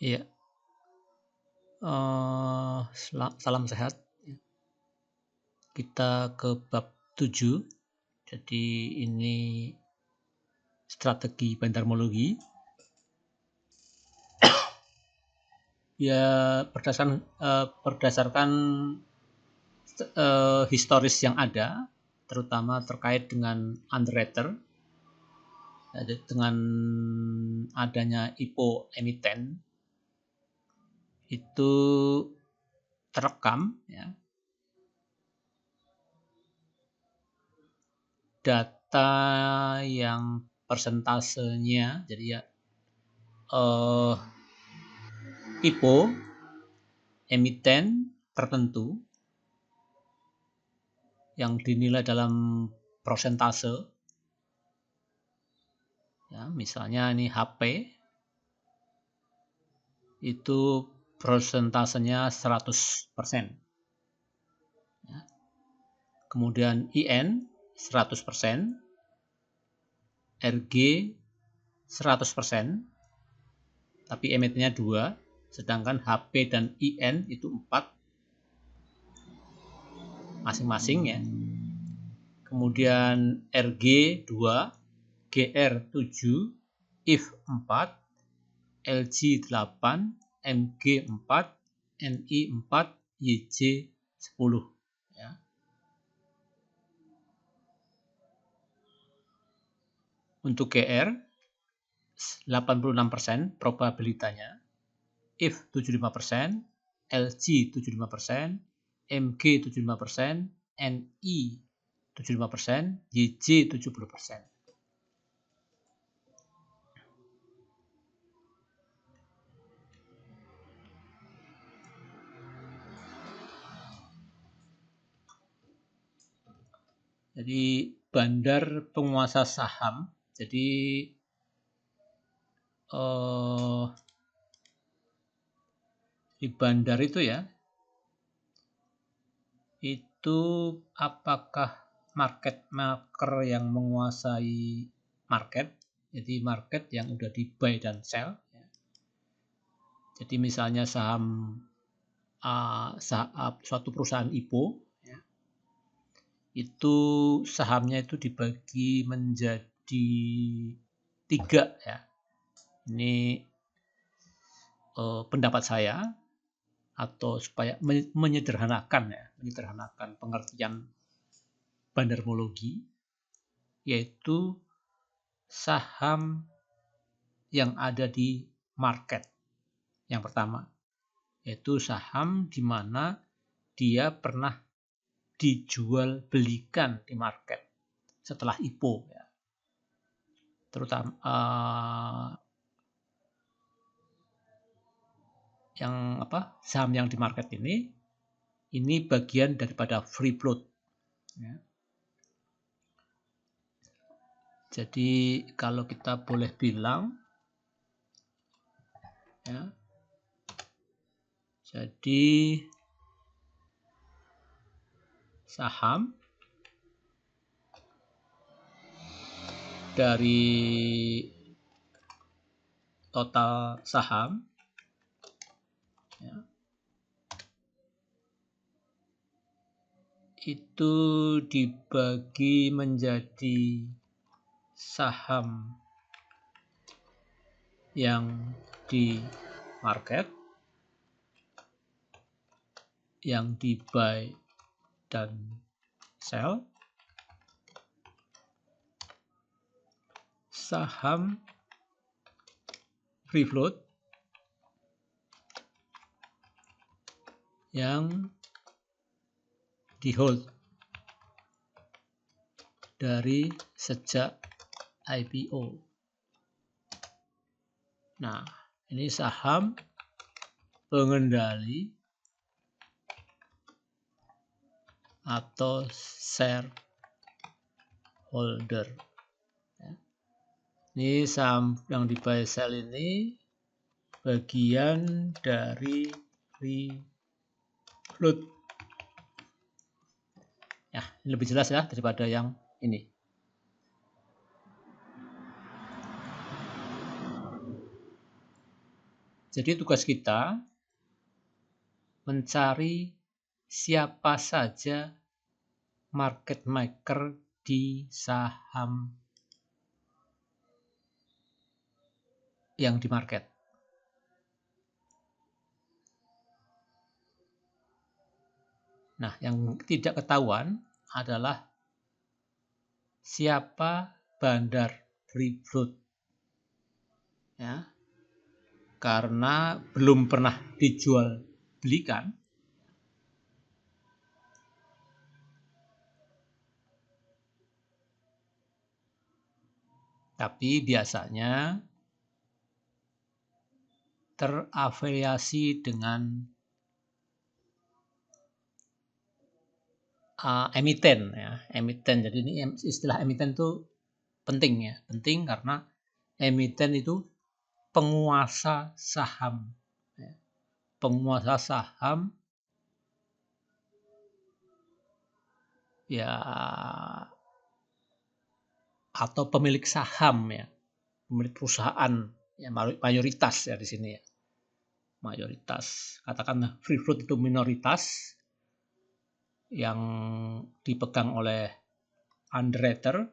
Iya, salam sehat. Kita ke bab 7. Jadi ini strategi bandarmologi. Ya berdasarkan historis yang ada, terutama terkait dengan underwriter, dengan adanya IPO emiten itu terekam ya, data yang persentasenya, jadi ya IPO emiten tertentu yang dinilai dalam prosentase ya, misalnya ini HP itu prosentasenya 100% ya. Kemudian IN 100%, RG 100%, tapi emitennya 2, sedangkan HP dan IN itu 4 masing-masing ya. Kemudian RG 2, GR 7, IF 4, LG 8, MG 4, NI 4, YJ 10 ya. Untuk GR 86% probabilitanya, IF 75%, LG 75%, MG 75%, NI 75%, YJ 70%. Jadi bandar penguasa saham. Jadi di bandar itu ya, itu apakah market maker yang menguasai market, jadi market yang udah di buy dan sell ya. Jadi misalnya saham suatu perusahaan IPO ya, itu sahamnya itu dibagi menjadi 3 ya. Ini pendapat saya, atau supaya menyederhanakan pengertian bandarmologi, yaitu saham yang ada di market. Yang pertama, yaitu saham di mana dia pernah dijual belikan di market setelah IPO ya. Terutama saham yang di market ini bagian daripada free float ya. Jadi kalau kita boleh bilang ya, jadi saham dari total saham ya, itu dibagi menjadi saham yang di market, yang di buy dan sell, saham free float yang di hold dari sejak IPO. Nah, ini saham pengendali atau shareholder. Ini saham yang di buy sell ini bagian dari free float. Ya, ini lebih jelas ya daripada yang ini. Jadi tugas kita mencari siapa saja market maker di saham yang di market. Nah, yang tidak ketahuan adalah siapa bandar free float. Ya, karena belum pernah dijual belikan, tapi biasanya terafiliasi dengan emiten ya, emiten. Jadi ini istilah emiten itu penting ya, penting karena emiten itu penguasa saham, ya. Penguasa saham ya, atau pemilik saham ya, pemilik perusahaan ya, mayoritas ya di sini ya, mayoritas. Katakanlah free float itu minoritas yang dipegang oleh underwriter,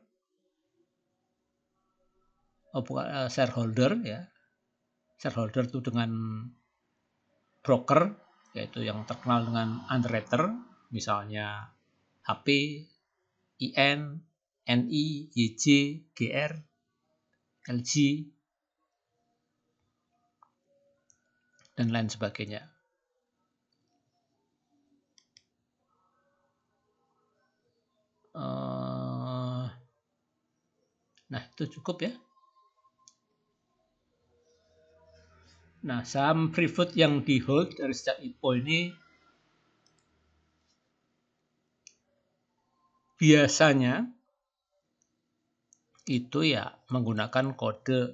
shareholder ya. Shareholder itu dengan broker, yaitu yang terkenal dengan underwriter, misalnya HP, IN, NI, YJ, GR, LG, dan lain sebagainya. Nah, itu cukup ya. Nah, saham free float yang di hold dari sejak IPO ini biasanya itu ya menggunakan kode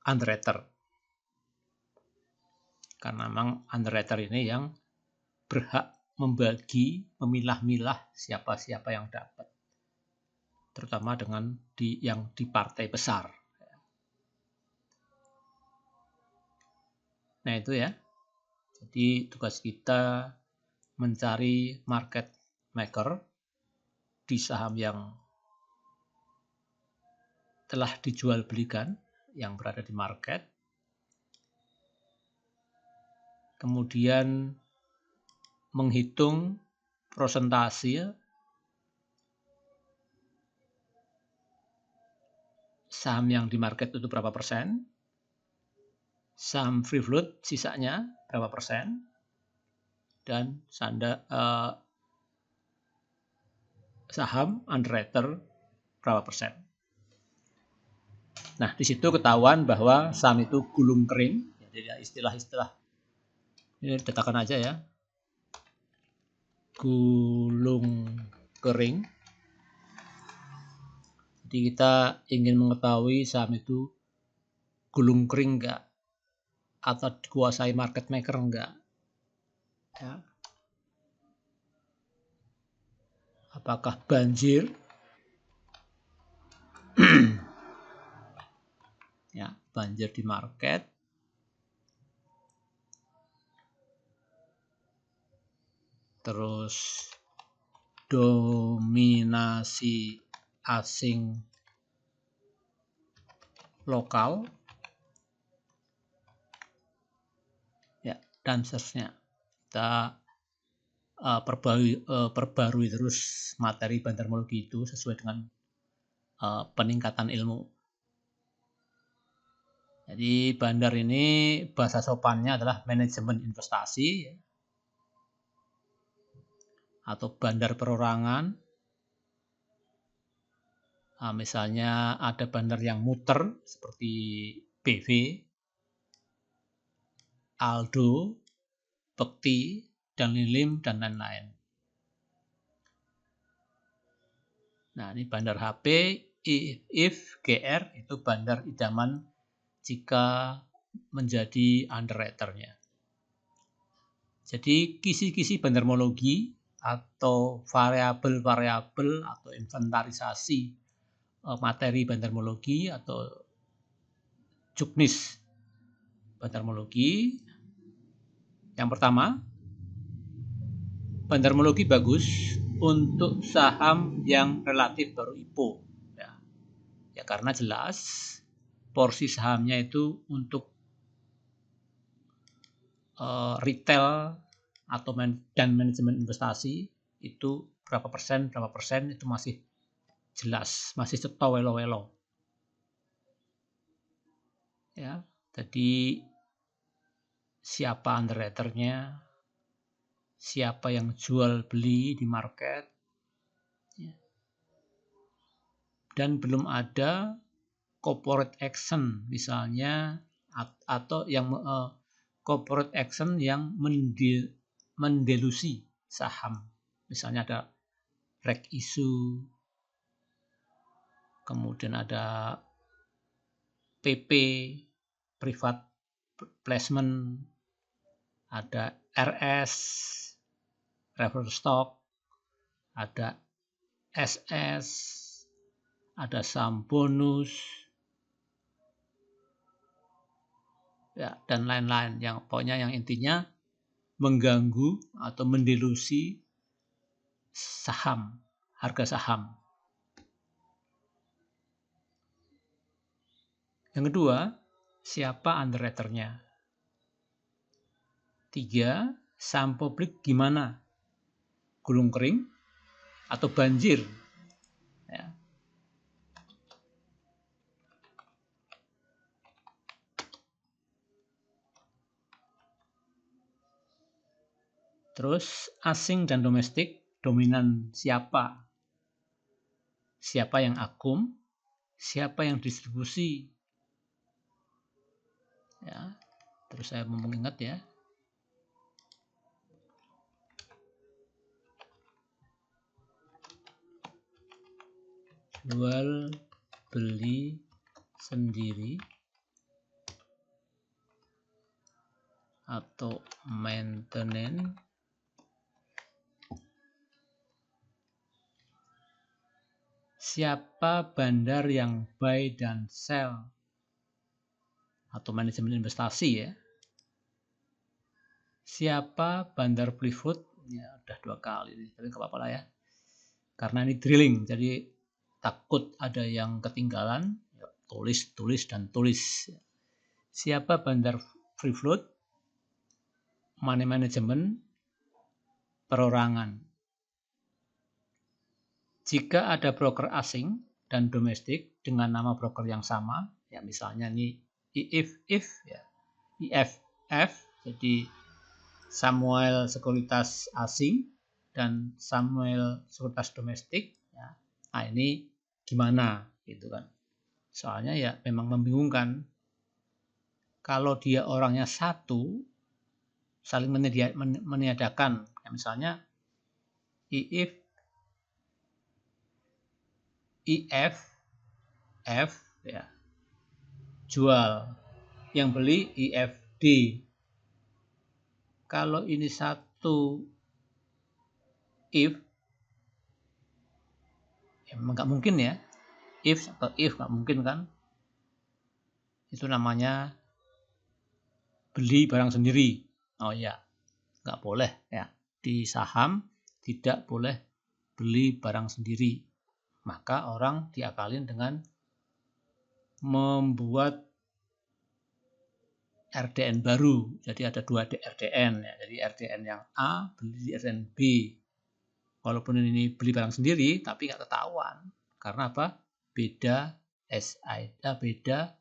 underwriter. Karena memang underwriter ini yang berhak membagi, memilah-milah siapa-siapa yang dapat. Terutama dengan yang di partai besar. Nah itu ya. Jadi tugas kita mencari market maker di saham yang telah dijual belikan, yang berada di market. Kemudian menghitung prosentase saham yang di market itu berapa persen, saham free float sisanya berapa persen, dan saham underwriter berapa persen. Nah, di situ ketahuan bahwa saham itu gulung kering. Jadi istilah-istilah ini dikatakan aja ya. Gulung kering. Jadi kita ingin mengetahui saham itu gulung kering enggak atau dikuasai market maker enggak. Ya. Apakah banjir? Ya, banjir di market. Terus dominasi asing lokal. Ya, dan seterusnya. Kita perbarui terus materi bandarmologi itu sesuai dengan peningkatan ilmu. Jadi bandar ini bahasa sopannya adalah manajemen investasi ya, atau bandar perorangan. Nah, misalnya ada bandar yang muter seperti BV, Aldo, Bekti, dan Lilim, dan lain-lain. Nah, ini bandar HP, IF, GR, itu bandar idaman jika menjadi underwriter-nya. Jadi kisi-kisi bandarmologi atau variabel-variabel atau inventarisasi materi bandarmologi atau juknis Bandarmologi. Yang pertama, bandarmologi bagus untuk saham yang relatif baru IPO. Ya karena jelas porsi sahamnya itu untuk retail atau dan manajemen investasi itu berapa persen itu masih jelas, masih ceto welo-welo. Ya, jadi siapa underwriternya, siapa yang jual beli di market, ya. Dan belum ada corporate action misalnya atau yang corporate action yang mendelusi saham. Misalnya ada reg issue, kemudian ada PP, private placement, ada RS, reverse stock, ada SS, ada saham bonus, ya, dan lain-lain. Yang pokoknya yang intinya mengganggu atau mendelusi saham, harga saham. Yang kedua, siapa underwriternya? 3, saham publik gimana? Gulung kering atau banjir? Ya. Terus asing dan domestik, dominan siapa? Siapa yang akum? Siapa yang distribusi? Ya. Terus saya mau mengingat ya. Jual beli sendiri atau maintenance. Siapa bandar yang buy dan sell atau manajemen investasi ya. Siapa bandar beli food? Ya udah 2 kali nih, tapi nggak apa-apa lah ya. Karena ini drilling, jadi takut ada yang ketinggalan. Ya, tulis dan tulis. Siapa bandar free float? Money management, perorangan. Jika ada broker asing dan domestik dengan nama broker yang sama, ya misalnya ini IFF ya. IFF jadi Samuel Sekuritas Asing dan Samuel Sekuritas Domestik ya. Nah, ini gimana gitu kan. Soalnya ya memang membingungkan. Kalau dia orangnya satu saling meniadakan. Ya, misalnya IF F ya. Jual. Yang beli IFD. Kalau ini satu if ya memang nggak mungkin ya. If nggak mungkin kan. Itu namanya beli barang sendiri. Oh ya, nggak boleh ya. Di saham tidak boleh beli barang sendiri. Maka orang diakalin dengan membuat RDN baru. Jadi ada 2 RDN ya. Jadi RDN yang A beli di RDN B. Walaupun ini beli barang sendiri, tapi nggak ketahuan. Karena apa? Beda SI, beda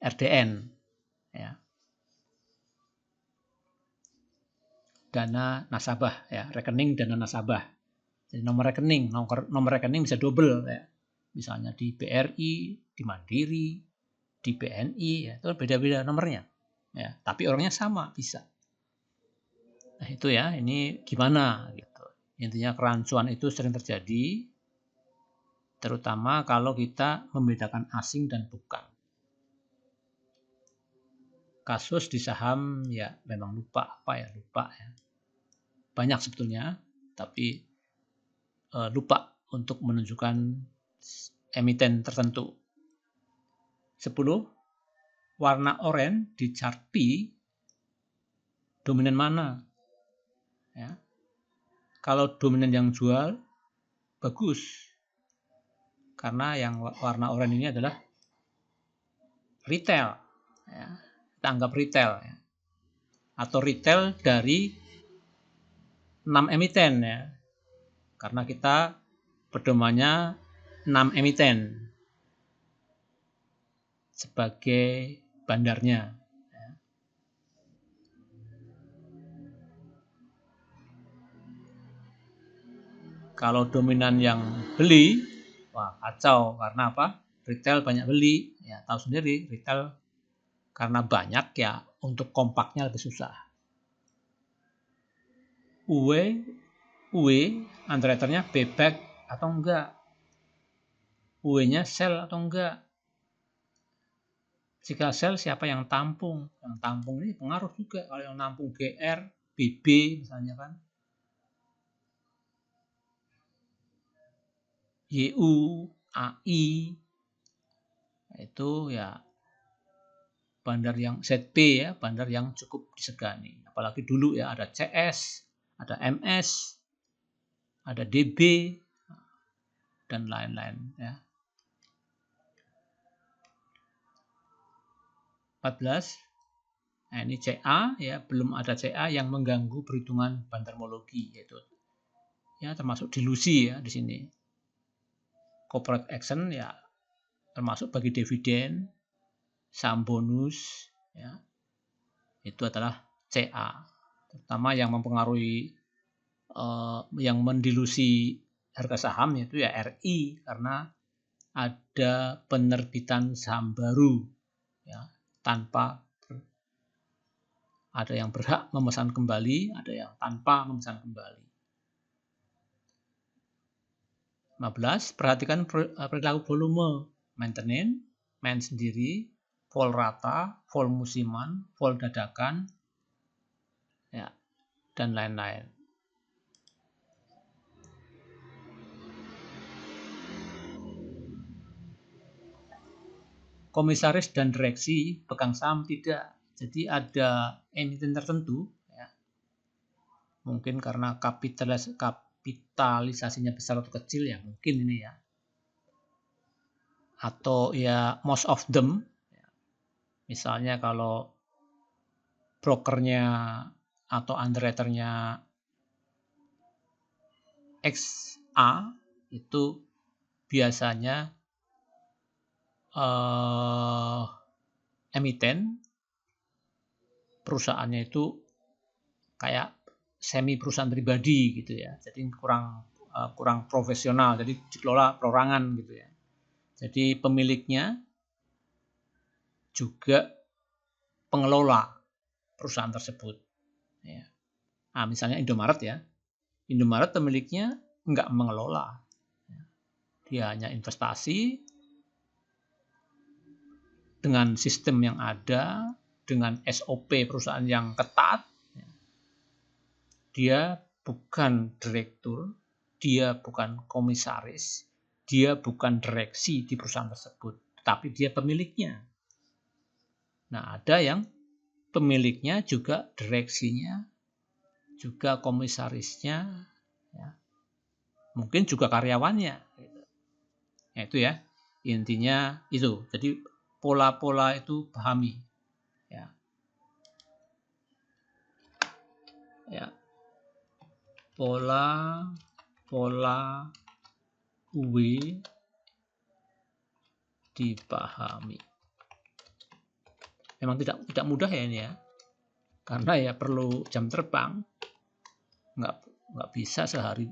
RDN ya. Dana nasabah ya, rekening dana nasabah. Jadi nomor rekening bisa double ya. Misalnya di BRI, di Mandiri, di BNI ya, itu beda-beda nomornya. Ya, tapi orangnya sama bisa. Nah, itu ya, ini gimana gitu. Intinya kerancuan itu sering terjadi terutama kalau kita membedakan asing dan bukan. Kasus di saham ya memang lupa ya. Banyak sebetulnya, tapi lupa untuk menunjukkan emiten tertentu. 10. warna oranye di chart P dominan mana? Ya. Kalau dominan yang jual, bagus. Karena yang warna oranye ini adalah retail. Ya. Kita anggap retail. Ya. Atau retail dari 6 emiten. Ya. Karena kita pedomannya 6 emiten sebagai bandarnya. Ya. Kalau dominan yang beli, wah kacau. Karena apa? Retail banyak beli. Ya, tahu sendiri, retail karena banyak ya untuk kompaknya lebih susah. Underwriternya buyback atau enggak? UE-nya sell atau enggak? Jika sell, siapa yang tampung? Yang tampung ini pengaruh juga. Kalau yang nampung GR, BB misalnya kan. YU, AI, itu ya bandar yang ZB ya, bandar yang cukup disegani. Apalagi dulu ya ada CS, ada MS, ada DB, dan lain-lain ya. 14. Nah, ini CA ya, belum ada CA yang mengganggu perhitungan bandarmologi yaitu ya termasuk dilusi ya di sini. Corporate action ya termasuk bagi dividen, saham bonus ya. Itu adalah CA. Terutama yang mempengaruhi yang mendilusi harga saham yaitu ya RI karena ada penerbitan saham baru ya tanpa ada yang berhak memesan kembali, ada yang tanpa memesan kembali. 15. Perhatikan perilaku volume, maintenance, main sendiri, vol rata, vol musiman, vol dadakan, ya, dan lain-lain. Komisaris dan direksi pegang saham tidak. Jadi ada emiten tertentu, ya, mungkin karena kapitalisasinya besar atau kecil ya mungkin ini ya. Atau ya most of them. Misalnya kalau brokernya atau underwriternya XA itu biasanya emiten perusahaannya itu kayak semi perusahaan pribadi gitu ya. Jadi kurang profesional. Jadi dikelola perorangan gitu ya. Jadi pemiliknya juga pengelola perusahaan tersebut. Ya. Nah, misalnya Indomaret ya. Indomaret pemiliknya nggak mengelola. Dia hanya investasi dengan sistem yang ada, dengan SOP perusahaan yang ketat. Dia bukan direktur, dia bukan komisaris, dia bukan direksi di perusahaan tersebut, tapi dia pemiliknya. Nah, ada yang pemiliknya juga direksinya, juga komisarisnya, ya. Mungkin juga karyawannya. Ya, itu ya, intinya itu. Jadi pola-pola itu pahami. Ya. Ya. Pola UE dipahami. Memang tidak mudah ya ini ya. Karena ya perlu jam terbang. Nggak bisa sehari,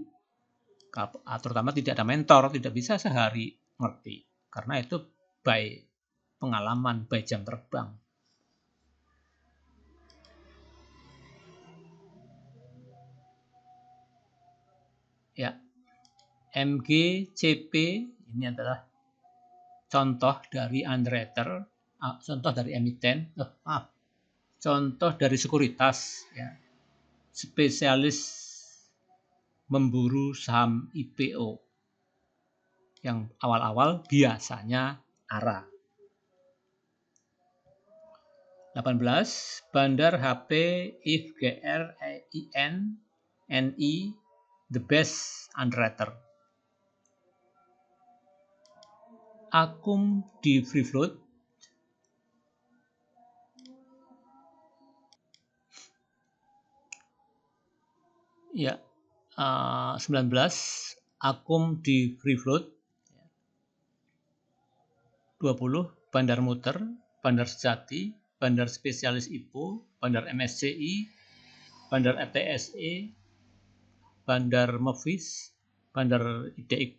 terutama tidak ada mentor, tidak bisa sehari ngerti. Karena itu by pengalaman, by jam terbang. Ya, MGCP ini adalah contoh dari underwriter, contoh dari emiten, contoh dari sekuritas, ya, spesialis memburu saham IPO yang awal-awal biasanya ARA. 18. Bandar HP if GR IN NI the best underwriter. Akum di free float. Ya, 19. Akum di free float. 20. Bandar muter, bandar sejati, bandar spesialis IPO, bandar MSCI, bandar FTSE, bandar Mefis, bandar IDX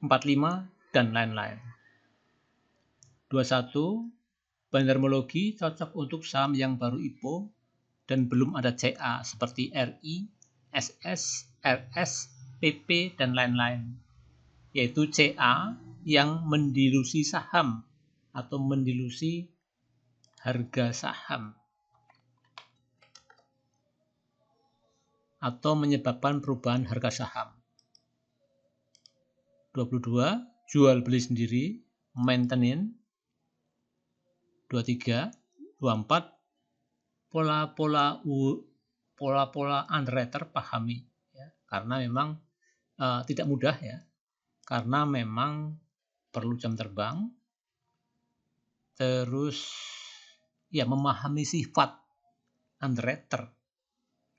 45, dan lain-lain. 21. Bandarmologi cocok untuk saham yang baru IPO dan belum ada CA seperti RI, SS, RS, PP, dan lain-lain. Yaitu CA yang mendilusi saham atau mendilusi harga saham atau menyebabkan perubahan harga saham. 22. Jual beli sendiri, maintenance. 23. 24. Pola-pola underwriter pahami, ya, karena memang tidak mudah, ya, karena memang perlu jam terbang, terus ya memahami sifat underwriter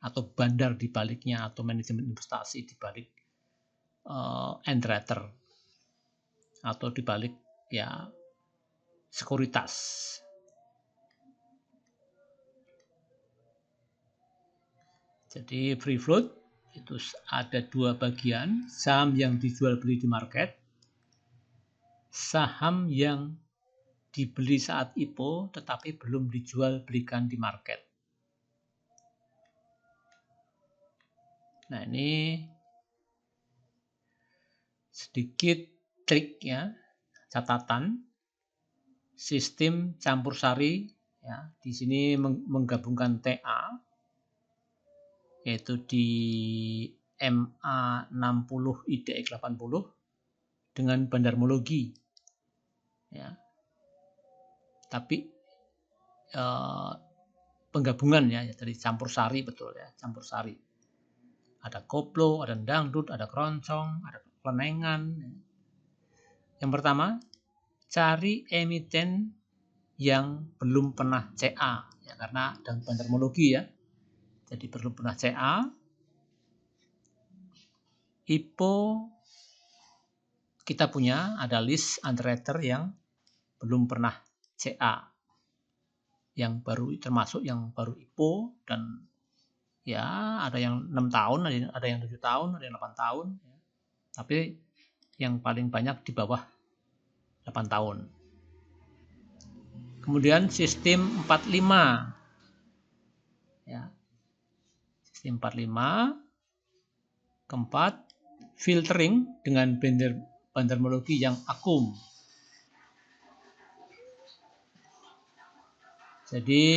atau bandar di baliknya atau manajemen investasi di balik underwriter atau di balik ya sekuritas. Jadi free float itu ada dua bagian, saham yang dijual beli di market, saham yang dibeli saat IPO tetapi belum dijual belikan di market. Nah, ini sedikit trik, ya, catatan sistem campur sari, ya. Di sini menggabungkan TA yaitu di MA60 IDX 80 dengan bandarmologi, ya. Tapi penggabungan, ya, dari campur sari, betul, ya, campur sari. Ada koplo, ada dangdut, ada keroncong, ada kelenengan. Yang pertama, cari emiten yang belum pernah CA, ya, karena dan bandarmologi, ya. Jadi belum pernah CA. IPO kita punya ada list underwriter yang belum pernah CA, yang baru, termasuk yang baru IPO, dan ya ada yang 6 tahun, ada yang 7 tahun, ada yang 8 tahun, ya. Tapi yang paling banyak di bawah 8 tahun. Kemudian sistem 45, ya. Sistem 45. Keempat, filtering dengan bandarmologi yang akum. Jadi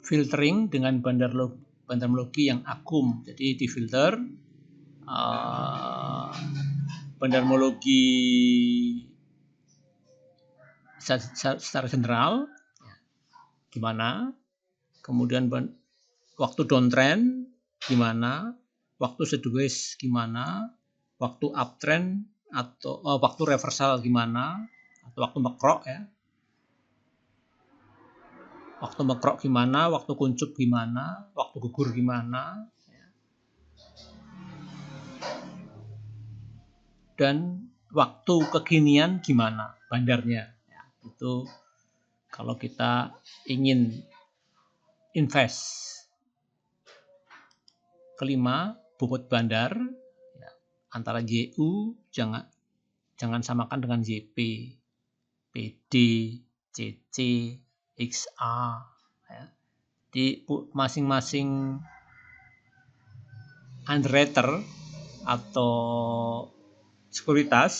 filtering dengan bandarmologi yang akum. Jadi difilter bandarmologi secara general gimana, kemudian waktu downtrend gimana, waktu sideways gimana, waktu uptrend atau waktu reversal gimana, atau waktu mekrok, ya. Waktu mekrok gimana, waktu kuncup gimana, waktu gugur gimana, ya. Dan waktu kekinian gimana bandarnya, ya. Itu kalau kita ingin invest. Kelima, bobot bandar, ya, antara YU jangan samakan dengan YP, PD, CC, XA, ya. Di masing-masing underwriter atau sekuritas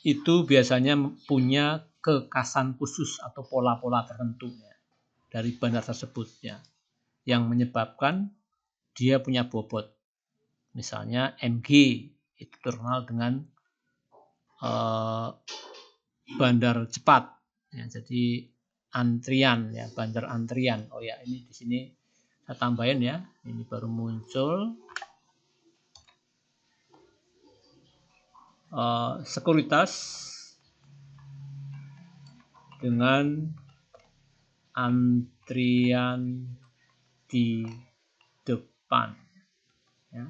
itu biasanya punya kekasan khusus atau pola-pola tertentu, ya, dari bandar tersebut, ya, yang menyebabkan dia punya bobot. Misalnya MG itu terkenal dengan bandar cepat. Ya, jadi antrian ya, bandar antrian. Oh ya, ini di sini saya tambahin ya. Ini baru muncul. Sekuritas dengan antrian di depan. Ya.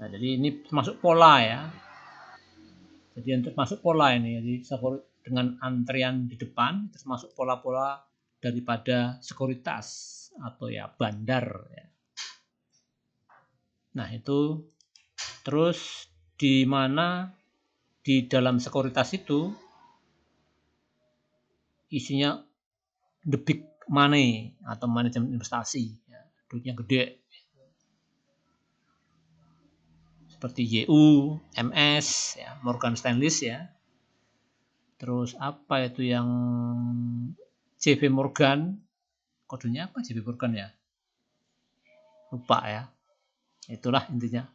Nah, jadi ini masuk pola ya. Jadi untuk masuk pola ini, jadi dengan antrian di depan, terus masuk pola-pola daripada sekuritas atau ya bandar. Ya. Nah itu terus di mana di dalam sekuritas itu isinya the big money atau manajemen investasi, ya, duitnya gede. Seperti YU, MS, ya, Morgan Stanley ya. Terus apa itu yang JP Morgan? Kodenya apa JP Morgan ya? Lupa ya. Itulah intinya.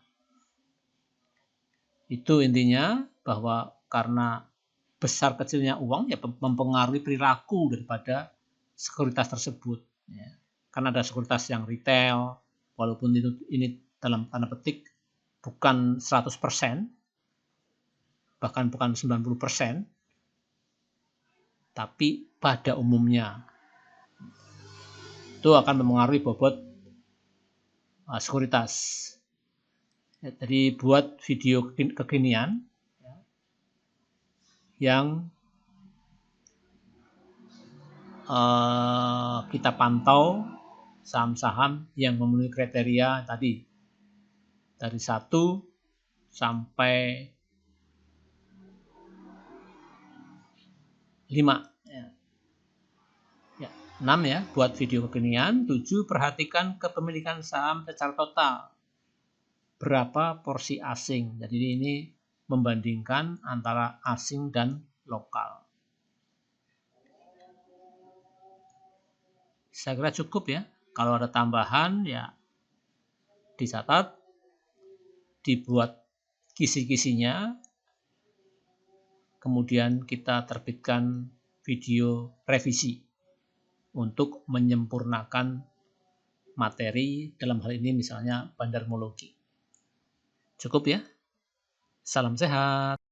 Itu intinya bahwa karena besar kecilnya uang ya mempengaruhi perilaku daripada sekuritas tersebut. Ya. Karena ada sekuritas yang retail, walaupun ini dalam tanda petik bukan 100%, bahkan bukan 90%, tapi pada umumnya itu akan mempengaruhi bobot sekuritas. Ya, jadi buat video kekinian yang kita pantau saham-saham yang memenuhi kriteria tadi dari 1 sampai 5 ya, 6 ya buat video kekinian. 7 perhatikan kepemilikan saham secara total, berapa porsi asing. Jadi ini membandingkan antara asing dan lokal. Saya kira cukup ya. Kalau ada tambahan ya dicatat, dibuat kisi-kisinya, kemudian kita terbitkan video revisi untuk menyempurnakan materi, dalam hal ini misalnya bandarmologi. Cukup ya. Salam sehat.